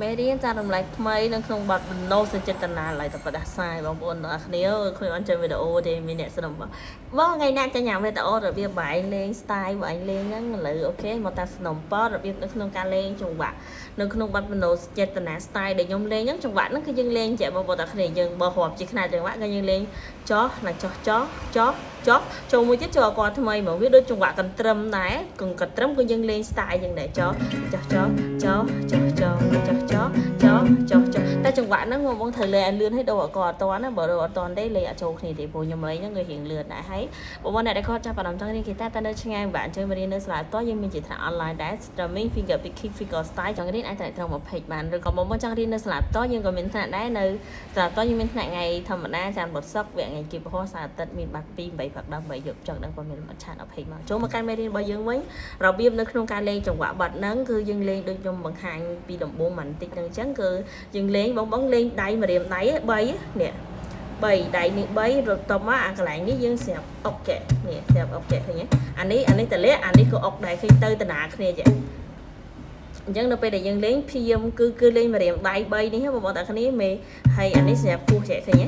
មេរៀនចារំលែកថ្មីនៅក្នុងបទបណ្ណោសចេតនាឡើយតែបដាសាយបងប្អូនទាំងអស់គ្នាខ្ញុំអត់ចេញវីដេអូទេមានអ្នកស្នំបងថ្ងៃណាចាញ់វីដេអូរបៀបបាយលេង style បាយលេងហ្នឹងឥឡូវអូខេមកតាស្នំប៉របៀបនៅក្នុងការលេងចង្វាក់នៅក្នុងបទបណ្ណោសចេតនា style ដែលខ្ញុំលេងហ្នឹងចង្វាក់ហ្នឹងគឺយើងលេងចេះបងប្អូនទាំងអស់គ្នាយើងបើរាប់ជាខ្នាតចង្វាក់ក៏យើងលេងចោះណាចោះចោះចោះចោះចូលមួយទៀតចូលអគាត់ថ្មីមកវាដូចចង្វាក់កន្ទ្រឹមដែរកន្ទ្រឹមគឺយើងលេង style យ៉ាងដែរចោះចោះចោះចោះចោះចោះចោះចោះចុះតែចង្វាក់ហ្នឹងបងត្រូវលេងឲ្យលឿនឲ្យដូរអកអត់តណាបើដូរអត់តទេលេងអត់ចូលគ្នាទេព្រោះខ្ញុំលេងហ្នឹងគឺរៀងលឿនដែរហើយបងអ្នកដែលគាត់ចាប់អារម្មណ៍ចង់រៀនហ្គីតាតែនៅឆ្ងាយបាក់អញ្ជើញមករៀននៅសាលាតយើងមានជាថ្នាក់ online ដែរ streaming finger picking figure style ចង់រៀនអាចតែត្រង់មក page បានឬក៏បងចង់រៀននៅសាលាតយើងក៏មានថ្នាក់ដែរនៅសាលាតយើងមានថ្នាក់ថ្ងៃធម្មតាចានបុតសុកវគ្គថ្ងៃគីពហោះសាអាទិត្យមានបាក់2 8ផឹក10 យប់ចង់ដឹងព័ត៌មានបច្ឆាន20មកចូលមកកាន់មេរៀនរបស់យើងវិញរបៀបនៅក្នុងការលេងចង្វាក់បាត់ហ្នឹងគឺយើងលេងដូចខ្ញុំបង្ហាញពីដំបូងបន្តិចហ្នឹងអញ្ចឹងគឺយើងលេងបងលេងដៃម្រាមដៃ3នេះ3ដៃនេះ3រត់តមកអាកន្លែងនេះយើងស្រាប់អុកចេះនេះស្រាប់អុកចេះឃើញទេអានេះតលាក់អានេះក៏អុកដែរឃើញទៅតាណាគ្នាចេះអញ្ចឹងនៅពេលដែលយើងលេងព្យាមគឺលេងម្រាមដៃ3នេះបងប្អូនតាគ្នាមេហើយអានេះស្រាប់គោះចេះឃើញទេ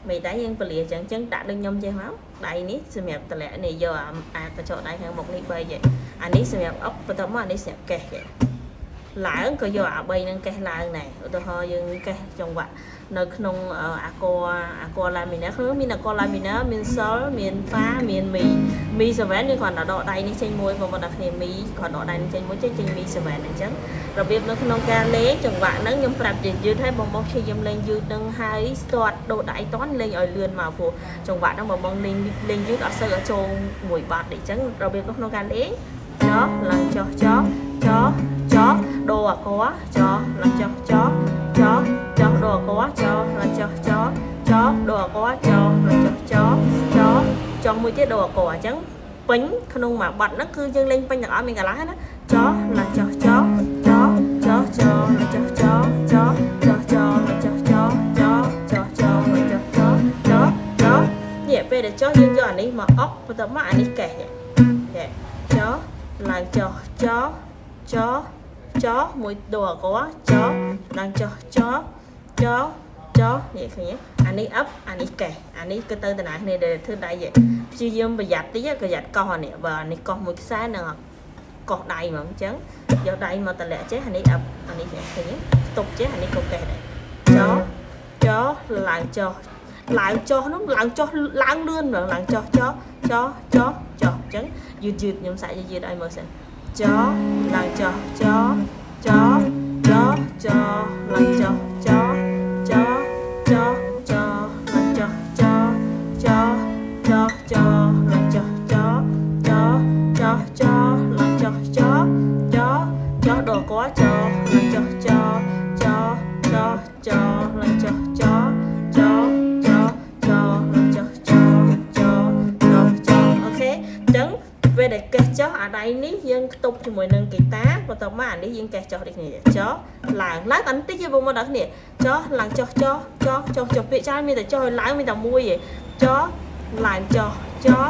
មេដៃយើងពលាអញ្ចឹងដាក់ដូចខ្ញុំចេះមកដៃនេះសម្រាប់តលាក់នេះយកអាកញ្ចក់ដៃខាងមុខនេះ3ចេះអានេះសម្រាប់អុកបន្ទាប់មកអានេះសម្រាប់កេះចេះឡើងក៏យកអា3នឹងកេះឡើងដែរឧទាហរណ៍យើងកេះចង្វាក់នៅក្នុងអាកឡាមីណាក្នុងមានអាកឡាមីណាមានសុលមានហ្វាមានមី7យើងគ្រាន់តែដកដៃនេះចេញមួយបងប្អូនអ្នកគ្នាមីគ្រាន់ដកដៃនេះចេញមួយចេញមី7អញ្ចឹងរបៀបនៅក្នុងការលេងចង្វាក់ហ្នឹងខ្ញុំប្រាប់ជាយឺតឲ្យបងព្យាយាមលេងយឺតនឹងហើយស្ទាត់ដកដៃតន់លេងឲ្យលឿនមកព្រោះចង្វាក់ហ្នឹងបងលេងយឺតអត់សូវឲ្យចូលមួយបាត់ទេអញ្ចឹងរបៀបនៅក្នុងការលេងចោះឡើងចោះចោះចោះដូរអាកចោះឡើងចោះចោះដូរអាកចោះឡើងចោះចោះដូរអាកចោះឡើងចោះចោះមួយទៀតដូរអាកអញ្ចឹងពេញក្នុងមួយបាត់ហ្នឹងគឺយើងលេងពេញទាំងអស់មានកន្លះណាចោះឡើងចោះចោះឡើងចោះចោះឡើងចោះចោះឡើងចោះចោះឡើងចោះនេះពេលដែលចោះយើងយកអានេះមកអុកបន្ទាប់មកអានេះកេះចោះឡើងចោះចោះមួយដូរអាកចោះឡើងចោះនេះឃើញទេអានេះអឹបអានេះកេះអានេះគឺទៅតាណាគ្នាដែលធ្វើដៃព្យាយាមប្រយ័ត្នតិចប្រយ័ត្នកោះអានេះបើអានេះកោះមួយខ្សែនឹងកោះដៃហ្មងអញ្ចឹងយកដៃមកតម្លាក់ចេះអានេះអឹបអានេះឃើញទេផ្ទុកចេះអានេះក៏កេះដែរចោះឡើងចោះហ្នឹងឡើងលឿនហ្មងឡើងចោះអញ្ចឹងយឺតខ្ញុំសាក់យឺតឲ្យមើលសិនចោះឡើងចោះឡើងចោះឡើងចោះឡើងចោះដូរកចោះឡើងចោះឡើងចោះអូខេអញ្ចឹងពេលដែលកេះចោះអាដៃនេះយើងខ្ទប់ជាមួយនឹងហ្គីតាបន្ទាប់មកអានេះយើងកេះចោះដូចគ្នាចោះឡើងអត់តិចទេបងប្អូនដល់គ្នាចោះឡើងចោះពាក្យច្រើនមានតែចោះឲ្យឡើងមានតែមួយឯងចោះឡើងចោះឡើង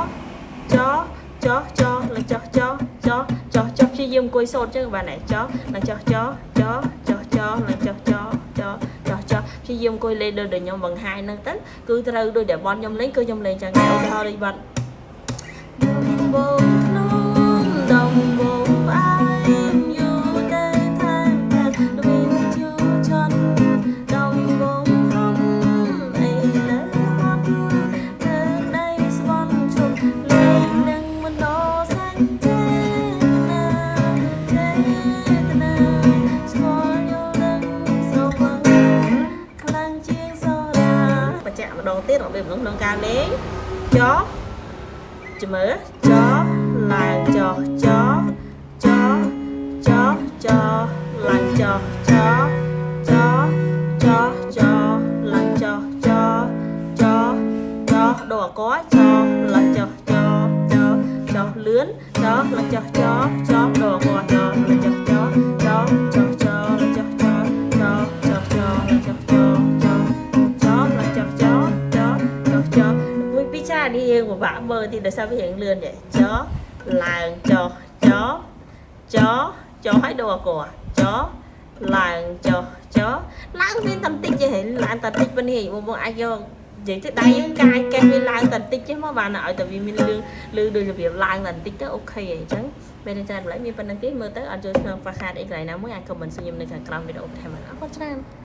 ចោះព្យាយាមអង្គុយសូត្រចឹងបានដែរចោះឡើងចោះឡើងចោះព្យាយាមអង្គុយលេងដូចខ្ញុំបង្ហាញហ្នឹងទៅគឺត្រូវដូចដែលបនខ្ញុំលេងគឺខ្ញុំលេងចឹងដែរឧទាហរណ៍ដូចបាត់ដំបងបាយយូរតែថែមតែមានជូជន់ដំបងហំអីលើហត់ទៅដៃស្បន់ជុំលេងនឹងមណោសាច់ចេណាស្គាល់យល់នឹងសូមខ្លាំងជាងសូរាបញ្ជាក់ម្ដងទៀតរបៀបក្នុងការលេងចោះជំរឿចោះឡើងចោះឡើងចោះឡើងចោះដូរអាកចោះឡើងចោះលឿនចោះឡើងចោះដូរអាកចោះឡើងចោះមួយពីចានេះយើងពិបាកមើលទីដោយសារវារៀងលឿនទេចោះឡើងចោះឲ្យដូរអាកចោះ ឡើងចុះឡើងមានតន្តិចទេឡើងតន្តិចប៉ុណ្នេះបងអាចយកនិយាយទៅដៃយើងកាយកេះវាឡើងតន្តិចទេមកបានឲ្យតែវាមានលឿងលឺដូចរបៀបឡើងតន្តិចទៅអូខេអញ្ចឹងពេលនេះច្រើនម្ល៉េះមានប៉ុណ្្នឹងទេមើលទៅអត់ចូលស្នងខ្វះខាតអីកន្លែងណាមួយអាចខមមិនសញ្ញានៅខាងក្រោមវីដេអូបន្ថែមអរគុណច្រើន